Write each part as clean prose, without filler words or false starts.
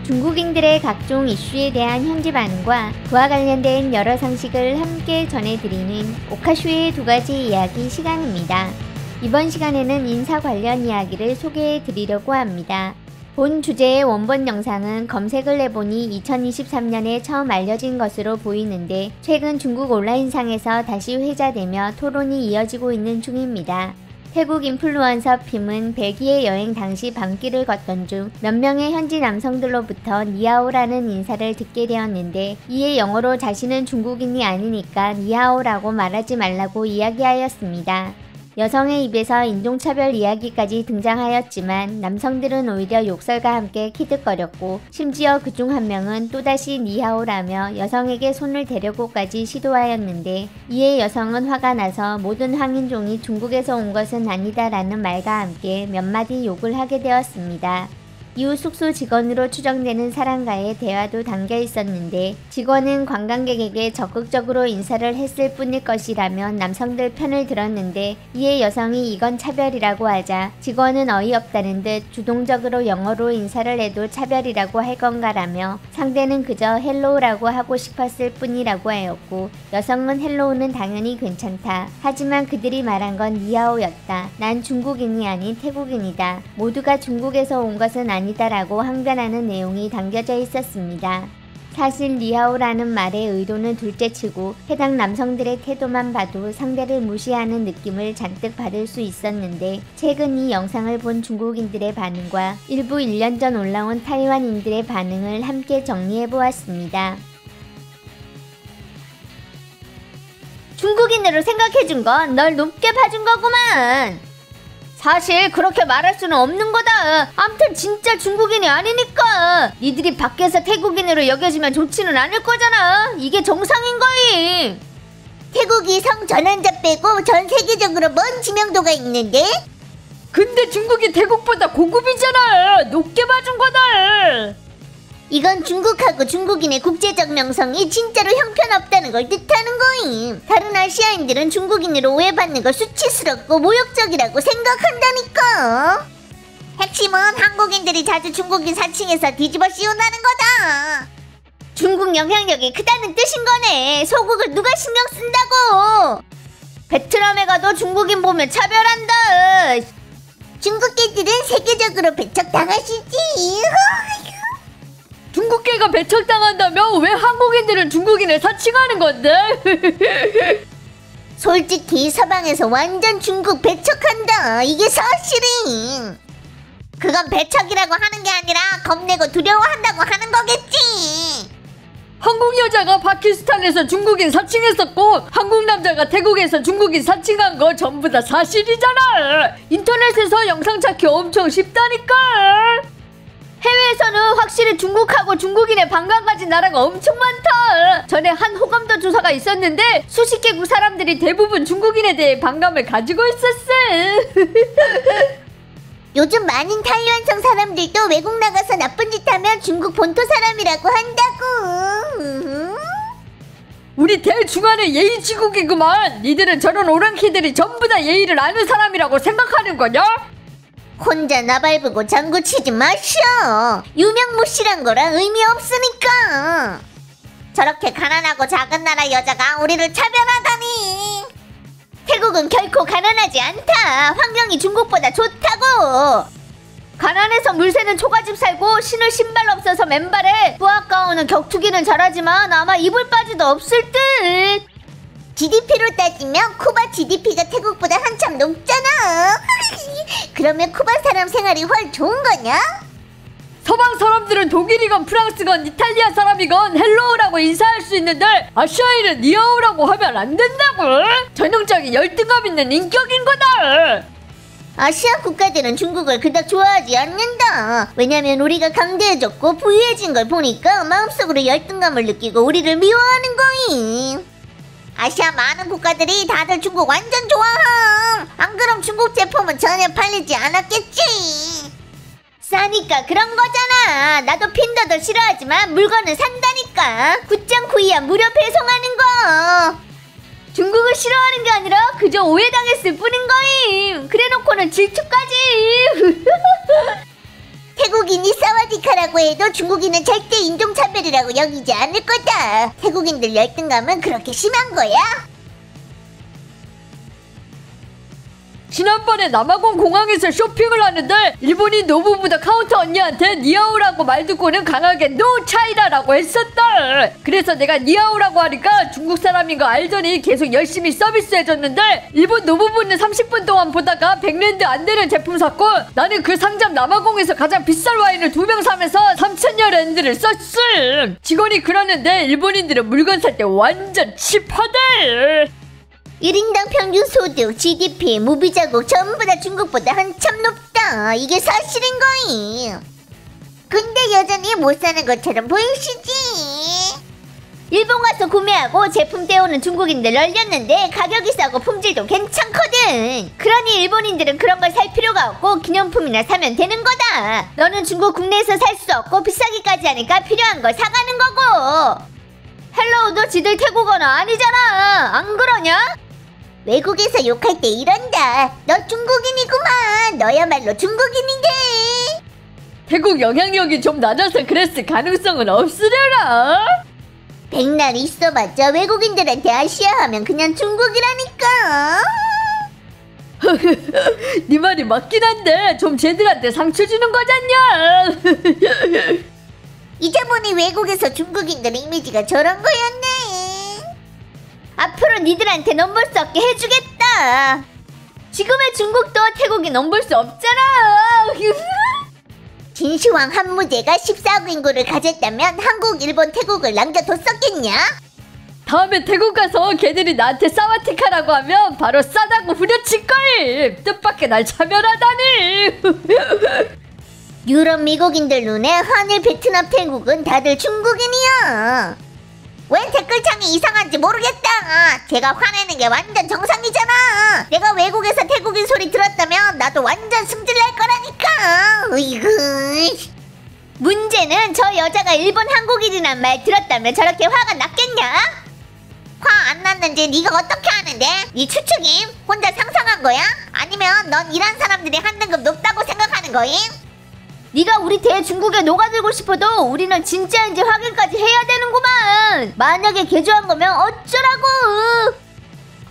중국인들의 각종 이슈에 대한 현지 반응과 그와 관련된 여러 상식을 함께 전해드리는 오카쇼의 두 가지 이야기 시간입니다. 이번 시간에는 인사 관련 이야기를 소개해드리려고 합니다. 본 주제의 원본 영상은 검색을 해보니 2023년에 처음 알려진 것으로 보이는데 최근 중국 온라인상에서 다시 회자되며 토론이 이어지고 있는 중입니다. 태국 인플루언서 핌은 벨기에 여행 당시 밤길을 걷던 중 몇 명의 현지 남성들로부터 니하오라는 인사를 듣게 되었는데 이에 영어로 자신은 중국인이 아니니까 니하오라고 말하지 말라고 이야기하였습니다. 여성의 입에서 인종차별 이야기까지 등장하였지만 남성들은 오히려 욕설과 함께 키득거렸고 심지어 그중 한 명은 또다시 니하오라며 여성에게 손을 대려고까지 시도하였는데 이에 여성은 화가 나서 모든 황인종이 중국에서 온 것은 아니다라는 말과 함께 몇 마디 욕을 하게 되었습니다. 이후 숙소 직원으로 추정되는 사람과의 대화도 담겨 있었는데 직원은 관광객에게 적극적으로 인사를 했을 뿐일 것이라며 남성들 편을 들었는데 이에 여성이 이건 차별이라고 하자 직원은 어이없다는 듯 주동적으로 영어로 인사를 해도 차별이라고 할 건가라며 상대는 그저 헬로우라고 하고 싶었을 뿐이라고 하였고 여성은 헬로우는 당연히 괜찮다. 하지만 그들이 말한 건 니하오였다. 난 중국인이 아닌 태국인이다. 모두가 중국에서 온 것은 아니다라고 항변하는 내용이 담겨져 있었습니다. 사실 니하오라는 말의 의도는 둘째치고 해당 남성들의 태도만 봐도 상대를 무시하는 느낌을 잔뜩 받을 수 있었는데 최근 이 영상을 본 중국인들의 반응과 일부 1년 전 올라온 타이완인들의 반응을 함께 정리해보았습니다. 중국인으로 생각해준 건 널 높게 봐준 거구만. 사실 그렇게 말할 수는 없는 거다. 암튼 진짜 중국인이 아니니까 니들이 밖에서 태국인으로 여겨지면 좋지는 않을 거잖아. 이게 정상인 거임. 태국이 성 전환자 빼고 전 세계적으로 뭔 지명도가 있는데? 근데 중국이 태국보다 고급이잖아. 높게 봐준 거다. 이건 중국하고 중국인의 국제적 명성이 진짜로 형편없다는 걸 뜻하는 거임. 다른 아시아인들은 중국인으로 오해받는 걸 수치스럽고 모욕적이라고 생각한다니까. 핵심은 한국인들이 자주 중국인 사칭해서 뒤집어 씌운다는 거다. 중국 영향력이 크다는 뜻인 거네. 소국을 누가 신경 쓴다고. 베트남에 가도 중국인 보면 차별한다. 중국계들은 세계적으로 배척당하시지. 중국계가 배척당한다면 왜 한국인들은 중국인을 사칭하는 건데? 솔직히 서방에서 완전 중국 배척한다. 이게 사실임. 그건 배척이라고 하는 게 아니라 겁내고 두려워한다고 하는 거겠지. 한국 여자가 파키스탄에서 중국인 사칭했었고 한국 남자가 태국에서 중국인 사칭한 거 전부 다 사실이잖아. 인터넷에서 영상 찾기 엄청 쉽다니까. 해외에서는 확실히 중국하고 중국인의 반감 가진 나라가 엄청 많다. 전에 한 호감도 조사가 있었는데 수십 개국 사람들이 대부분 중국인에 대해 반감을 가지고 있었어. 요즘 많은 타이완성 사람들도 외국 나가서 나쁜 짓 하면 중국 본토 사람이라고 한다고. 우리 대중한의 예의지국이구만. 니들은 저런 오랑캐들이 전부 다 예의를 아는 사람이라고 생각하는 거냐? 혼자 나발부고 장구치지 마셔. 유명무실한 거라 의미 없으니까. 저렇게 가난하고 작은 나라 여자가 우리를 차별하다니. 태국은 결코 가난하지 않다. 환경이 중국보다 좋다고. 가난해서 물새는 초가집 살고 신을 신발 없어서 맨발에 뿌아까오는 격투기는 잘하지만 아마 입을 바지도 없을 듯. GDP로 따지면 쿠바 GDP가 태국보다 한참 높잖아. 그러면 쿠바 사람 생활이 훨 좋은 거냐? 서방 사람들은 독일이건 프랑스건 이탈리아 사람이건 헬로우라고 인사할 수 있는데 아시아인은 니하오라고 하면 안 된다고. 전형적인 열등감 있는 인격인 거다. 아시아 국가들은 중국을 그닥 좋아하지 않는다. 왜냐면 우리가 강대해졌고 부유해진 걸 보니까 마음속으로 열등감을 느끼고 우리를 미워하는 거임. 아시아 많은 국가들이 다들 중국 완전 좋아함. 안 그럼 중국 제품은 전혀 팔리지 않았겠지. 싸니까 그런 거잖아. 나도 핀더도 싫어하지만 물건은 산다니까. 굿장 구이야 무료 배송하는 거. 중국을 싫어하는 게 아니라 그저 오해당했을 뿐인 거임. 그래놓고는 질투까지. 태국인이 사와디카라고 해도 중국인은 절대 인종차별이라고 여기지 않을 거다. 태국인들 열등감은 그렇게 심한 거야? 지난번에 남아공 공항에서 쇼핑을 하는데 일본인 노부부가 카운터 언니한테 니하오라고 말 듣고는 강하게 노 차이다라고 했었다. 그래서 내가 니하오라고 하니까 중국 사람인 거 알더니 계속 열심히 서비스해줬는데 일본 노부부는 30분 동안 보다가 100랜드 안 되는 제품 샀고 나는 그 상점 남아공에서 가장 비싼 와인을 2병 사면서 3,000여 랜드를 썼음. 직원이 그러는데 일본인들은 물건 살 때 완전 칩하대. 1인당 평균 소득, GDP, 무비자국 전부 다 중국보다 한참 높다. 이게 사실인 거임. 근데 여전히 못 사는 것처럼 보이시지? 일본 가서 구매하고 제품 떼오는 중국인들 널렸는데 가격이 싸고 품질도 괜찮거든. 그러니 일본인들은 그런 걸 살 필요가 없고 기념품이나 사면 되는 거다. 너는 중국 국내에서 살 수 없고 비싸기까지 하니까 필요한 걸 사가는 거고. 헬로우도 지들 태국어는 아니잖아. 안 그러냐? 외국에서 욕할 때 이런다. 너 중국인이구만. 너야말로 중국인인데. 태국 영향력이 좀 낮아서 그랬을 가능성은 없으려나? 백날 있어봤자 외국인들한테 아시아 하면 그냥 중국이라니까. 네 말이 맞긴 한데 좀 쟤들한테 상처 주는 거잖냐. 이제 보니 외국에서 중국인들 이미지가 저런 거였네. 앞으로 니들한테 넘볼 수 없게 해주겠다. 지금의 중국도 태국이 넘볼 수 없잖아. 진시황 한무제가 14억 인구를 가졌다면 한국, 일본, 태국을 남겨뒀었겠냐? 다음에 태국 가서 걔들이 나한테 사와티카라고 하면 바로 싸다고 후려칠거임. 뜻밖의 날 차별하다니. 유럽 미국인들 눈에 한일, 베트남, 태국은 다들 중국인이야. 왜 댓글창이 이상한지 모르겠다. 제가 화내는 게 완전 정상이잖아. 내가 외국에서 태국인 소리 들었다면 나도 완전 승질날 거라니까. 으이구. 문제는 저 여자가 일본 한국인이란 말 들었다면 저렇게 화가 났겠냐? 화 안 났는지 네가 어떻게 아는데? 네 추측임? 혼자 상상한 거야? 아니면 넌 이란 사람들이 한 등급 높다고 생각하는 거임? 네가 우리 대중국에 녹아들고 싶어도 우리는 진짜인지 확인까지 해야 되는구만. 만약에 개조한 거면 어쩌라고.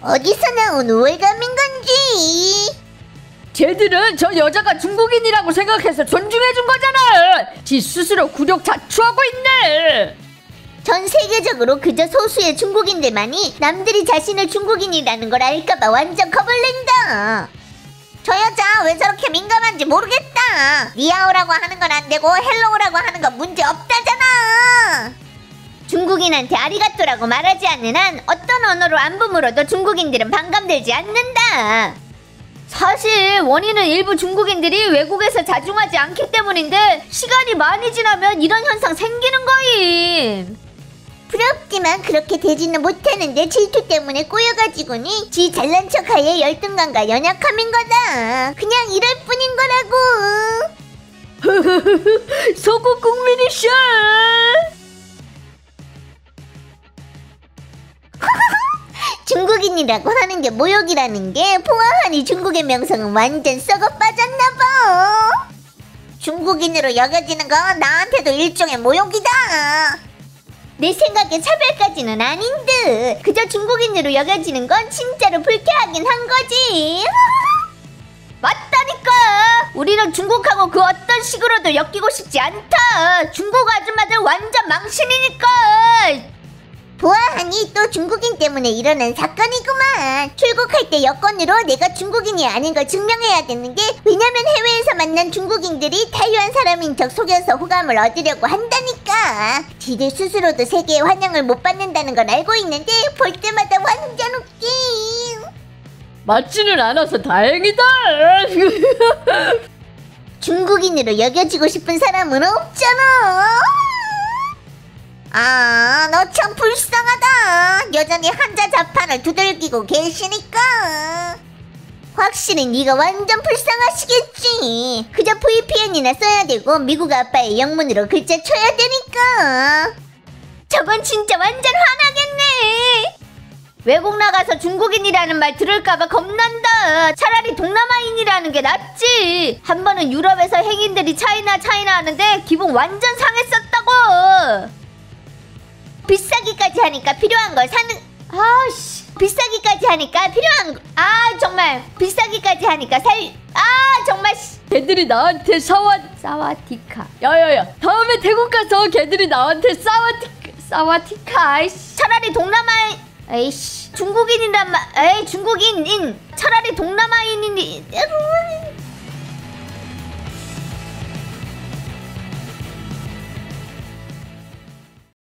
어디서 나온 우월감인 건지. 쟤들은 저 여자가 중국인이라고 생각해서 존중해준 거잖아. 지 스스로 굴욕 자초하고 있네. 전 세계적으로 그저 소수의 중국인들만이 남들이 자신을 중국인이라는 걸 알까봐 완전 겁을 낸다. 저 여자 왜 저렇게 민감한지 모르겠다. 니아오라고 하는 건 안 되고 헬로우라고 하는 건 문제 없다잖아. 중국인한테 아리가또라고 말하지 않는 한 어떤 언어로 안부 물어도 중국인들은 반감들지 않는다. 사실 원인은 일부 중국인들이 외국에서 자중하지 않기 때문인데 시간이 많이 지나면 이런 현상 생기는 거임. 부럽지만 그렇게 되지는 못하는데 질투 때문에 꼬여가지고니 지 잘난 척하에 열등감과 연약함인 거다. 그냥 이럴 뿐인 거라고. 소국 국민이셔. 중국인이라고 하는 게 모욕이라는 게 보아하니 중국의 명성은 완전 썩어 빠졌나봐. 중국인으로 여겨지는 건 나한테도 일종의 모욕이다. 내 생각에 차별까지는 아닌 듯. 그저 중국인으로 여겨지는 건 진짜로 불쾌하긴 한 거지. 맞다니까. 우리는 중국하고 그 어떤 식으로도 엮이고 싶지 않다. 중국 아줌마들 완전 망신이니까. 보아하니 또 중국인 때문에 일어난 사건이구만. 출국할 때 여권으로 내가 중국인이 아닌 걸 증명해야겠는 게, 왜냐면 해외에서 만난 중국인들이 타이완 사람인 척 속여서 호감을 얻으려고 한다니까. 지들 스스로도 세계의 환영을 못 받는다는 걸 알고 있는데 볼 때마다 완전 웃김. 맞지는 않아서 다행이다. 중국인으로 여겨지고 싶은 사람은 없잖아. 아, 너 참 불쌍하다. 여전히 한자 자판을 두들기고 계시니까. 확실히 네가 완전 불쌍하시겠지. 그저 VPN이나 써야 되고 미국 아빠의 영문으로 글자 쳐야 되니까. 저건 진짜 완전 화나겠네. 외국 나가서 중국인이라는 말 들을까봐 겁난다. 차라리 동남아인이라는 게 낫지. 한 번은 유럽에서 행인들이 차이나 하는데 기분 완전 상했었다고. 비싸기까지 하니까 필요한 걸 사는. 아씨, 비싸기까지 하니까 필요한 거. 아 정말 비싸기까지 하니까 정말. 걔들이 나한테 사와티카. 야야야, 다음에 태국 가서 걔들이 나한테 사와티카. 아이씨. 차라리 동남아인. 에이씨, 중국인이란 말. 에이, 중국인인. 차라리 동남아인이니.